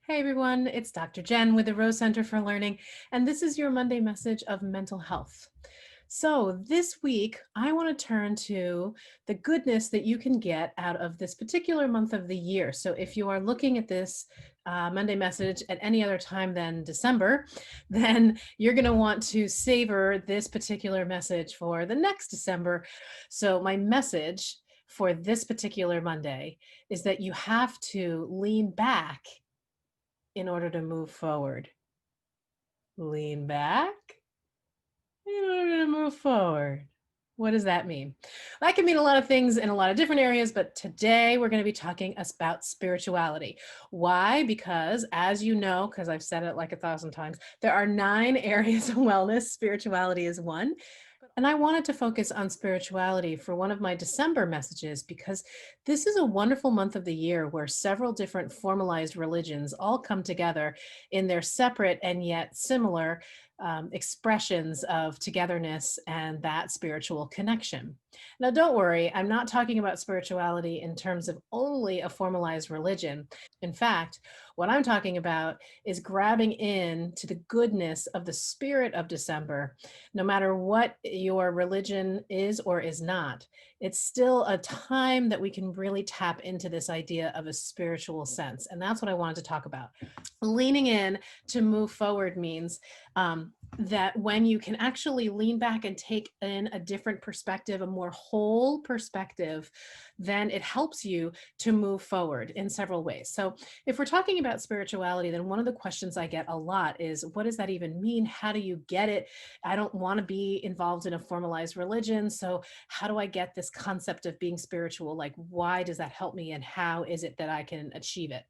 Hey everyone, it's Dr. Jen with the Rose Center for Learning, and this is your Monday message of mental health. So, this week, I want to turn to the goodness that you can get out of this particular month of the year. So, if you are looking at this Monday message at any other time than December, then you're going to want to savor this particular message for the next December. So, my message for this particular Monday is that you have to lean back in order to move forward. Lean back in order to move forward. What does that mean? That can mean a lot of things in a lot of different areas, but today we're going to be talking about spirituality. Why? Because, as you know, because I've said it like 1,000 times, there are 9 areas of wellness. Spirituality is one. And I wanted to focus on spirituality for one of my December messages because this is a wonderful month of the year where several different formalized religions all come together in their separate and yet similar expressions of togetherness and that spiritual connection. Now, don't worry, I'm not talking about spirituality in terms of only a formalized religion. In fact, what I'm talking about is grabbing in to the goodness of the spirit of December. No matter what your religion is or is not, it's still a time that we can really tap into this idea of a spiritual sense. And that's what I wanted to talk about. Leaning in to move forward means that when you can actually lean back and take in a different perspective, a more whole perspective, then it helps you to move forward in several ways. So, if we're talking about spirituality, then one of the questions I get a lot is what does that even mean? How do you get it? I don't want to be involved in a formalized religion. So, how do I get this concept of being spiritual? Like, why does that help me? And how is it that I can achieve it?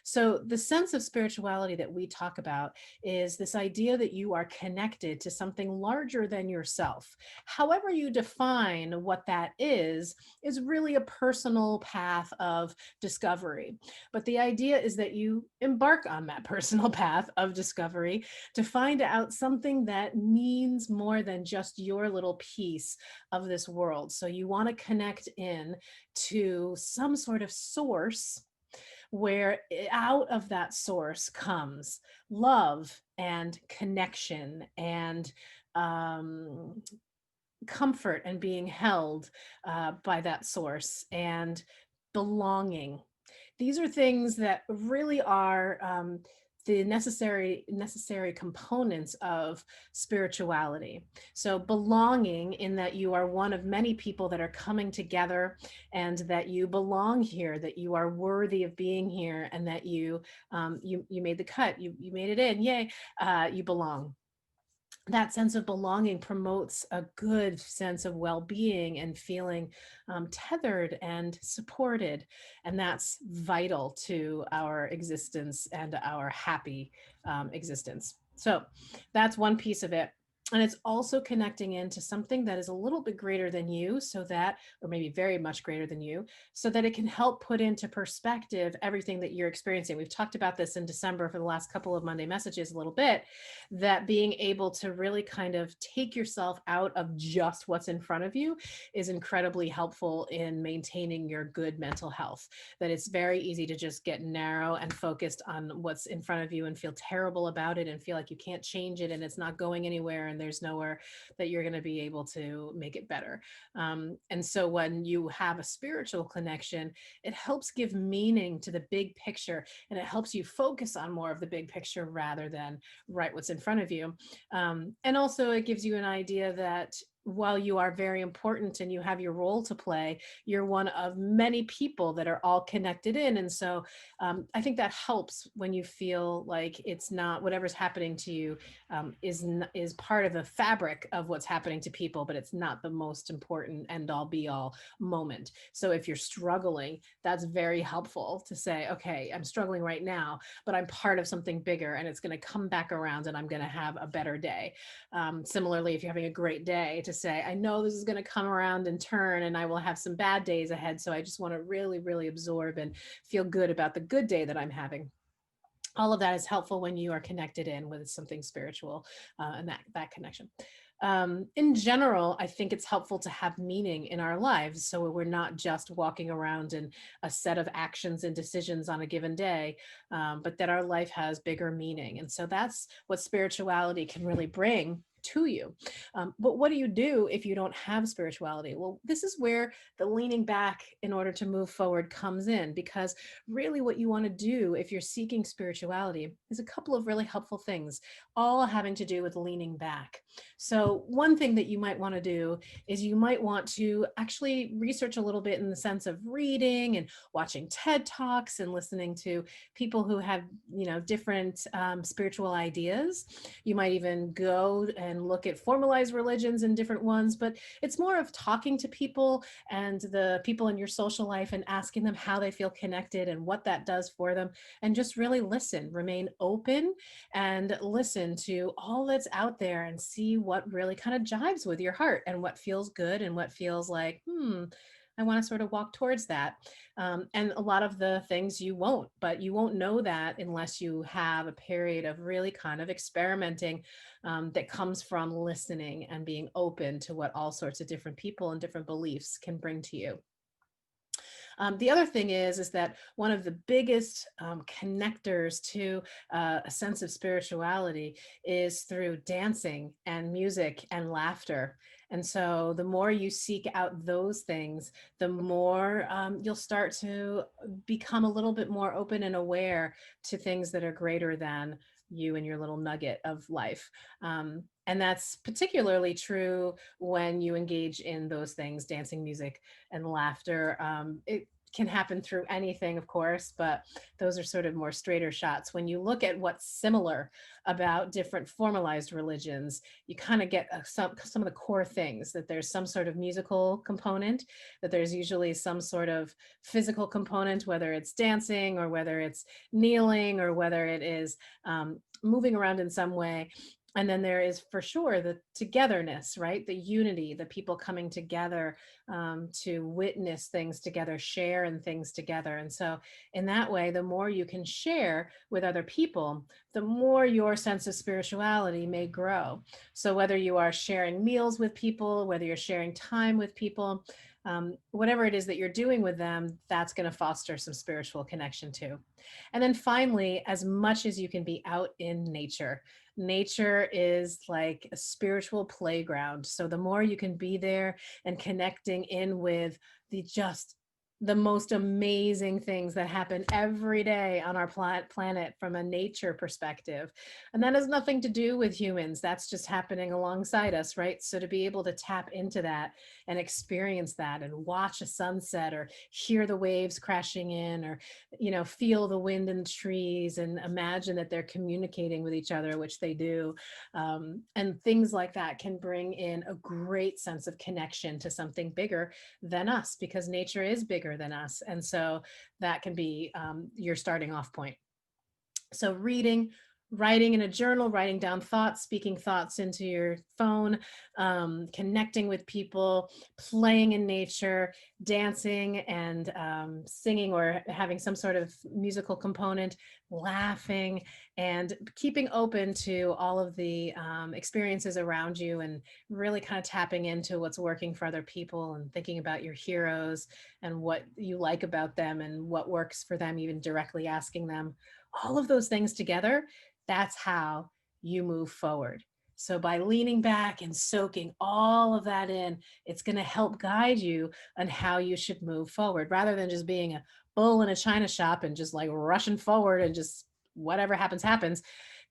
So, the sense of spirituality that we talk about is this idea that you are connected to something larger than yourself. However, you define what that is really a personal path of discovery. But the idea is that you embark on that personal path of discovery to find out something that means more than just your little piece of this world. So you want to connect in to some sort of source where out of that source comes love and connection and um, comfort and being held by that source and belonging. These are things that really are the necessary components of spirituality. So belonging in that you are one of many people that are coming together and that you belong here, that you are worthy of being here, and that you made the cut, you made it in, yay, you belong. That sense of belonging promotes a good sense of well-being and feeling tethered and supported, and that's vital to our existence and our happy existence. So that's one piece of it. And it's also connecting into something that is a little bit greater than you, so that, or maybe very much greater than you, so that it can help put into perspective everything that you're experiencing. We've talked about this in December for the last couple of Monday messages a little bit, that being able to really kind of take yourself out of just what's in front of you is incredibly helpful in maintaining your good mental health. That it's very easy to just get narrow and focused on what's in front of you and feel terrible about it and feel like you can't change it and it's not going anywhere and there's nowhere that you're going to be able to make it better. And so when you have a spiritual connection, it helps give meaning to the big picture and it helps you focus on more of the big picture rather than right what's in front of you. And also, it gives you an idea that while you are very important and you have your role to play, you're one of many people that are all connected in. And so I think that helps when you feel like it's not whatever's happening to you is part of the fabric of what's happening to people, but it's not the most important end all be all moment. So if you're struggling, that's very helpful to say, okay, I'm struggling right now, but I'm part of something bigger and it's going to come back around and I'm going to have a better day. Similarly, if you're having a great day, to say, I know this is going to come around and turn and I will have some bad days ahead. So I just want to really, really absorb and feel good about the good day that I'm having. All of that is helpful when you are connected in with something spiritual and that connection. In general, I think it's helpful to have meaning in our lives. So we're not just walking around in a set of actions and decisions on a given day, but that our life has bigger meaning. And so that's what spirituality can really bring to you. But what do you do if you don't have spirituality? Well, this is where the leaning back in order to move forward comes in, because really what you want to do if you're seeking spirituality is a couple of really helpful things, all having to do with leaning back. So, one thing that you might want to do is you might want to actually research a little bit in the sense of reading and watching TED Talks and listening to people who have, different spiritual ideas. You might even go and look at formalized religions and different ones, but it's more of talking to people and the people in your social life and asking them how they feel connected and what that does for them. And just really listen, remain open and listen to all that's out there and see what really kind of jives with your heart and what feels good and what feels like, I want to sort of walk towards that. And a lot of the things you won't, but you won't know that unless you have a period of really kind of experimenting that comes from listening and being open to what all sorts of different people and different beliefs can bring to you. The other thing is that one of the biggest connectors to a sense of spirituality is through dancing and music and laughter. And so the more you seek out those things, the more you'll start to become a little bit more open and aware to things that are greater than you and your little nugget of life. And that's particularly true when you engage in those things, dancing, music, and laughter. It can happen through anything, of course, but those are sort of more straighter shots. When you look at what's similar about different formalized religions, you kind of get some of the core things, that there's some sort of musical component, that there's usually some sort of physical component, whether it's dancing or whether it's kneeling or whether it is moving around in some way. And then there is for sure the togetherness, right? The unity, the people coming together to witness things together, share in things together. And so, in that way, the more you can share with other people, the more your sense of spirituality may grow. So, whether you are sharing meals with people, whether you're sharing time with people, whatever it is that you're doing with them, that's going to foster some spiritual connection too. And then finally, as much as you can be out in nature. Nature is like a spiritual playground. So the more you can be there and connecting in with just the most amazing things that happen every day on our planet from a nature perspective. And that has nothing to do with humans. That's just happening alongside us, right? So to be able to tap into that and experience that and watch a sunset or hear the waves crashing in or, feel the wind in the trees and imagine that they're communicating with each other, which they do. And things like that can bring in a great sense of connection to something bigger than us, because nature is bigger than us. And so that can be your starting off point. So reading, writing in a journal, writing down thoughts, speaking thoughts into your phone, connecting with people, playing in nature, dancing and singing or having some sort of musical component, laughing, and keeping open to all of the experiences around you, and really kind of tapping into what's working for other people and thinking about your heroes and what you like about them and what works for them, even directly asking them. All of those things together, that's how you move forward. So by leaning back and soaking all of that in, it's going to help guide you on how you should move forward, rather than just being a bull in a china shop and just like rushing forward and just whatever happens happens.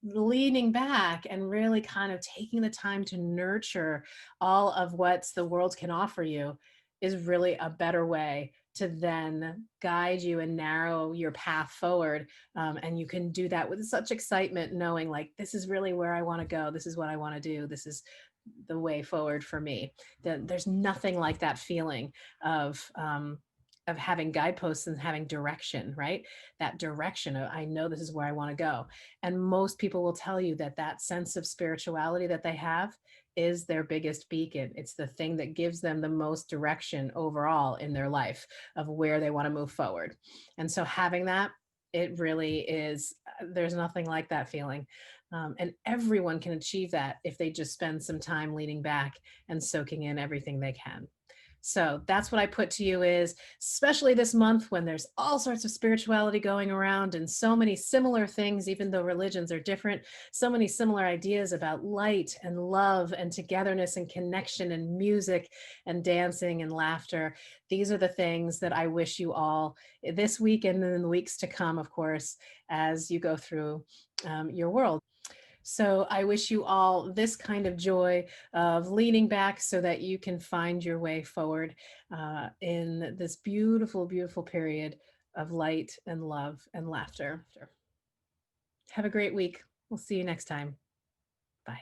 Leaning back and really kind of taking the time to nurture all of what the world can offer you is really a better way to then guide you and narrow your path forward. And you can do that with such excitement, knowing like, this is really where I want to go. This is what I want to do. This is the way forward for me. There's nothing like that feeling of having guideposts and having direction, right? That direction of, I know this is where I want to go. And most people will tell you that that sense of spirituality that they have is their biggest beacon. It's the thing that gives them the most direction overall in their life of where they want to move forward. And so having that It really is. There's nothing like that feeling. And everyone can achieve that if they just spend some time leaning back and soaking in everything they can. So that's what I put to you is, especially this month when there's all sorts of spirituality going around and so many similar things, even though religions are different, so many similar ideas about light and love and togetherness and connection and music and dancing and laughter. These are the things that I wish you all this week and in the weeks to come, of course, as you go through your world. So I wish you all this kind of joy of leaning back so that you can find your way forward in this beautiful, beautiful period of light and love and laughter. Have a great week. We'll see you next time. Bye.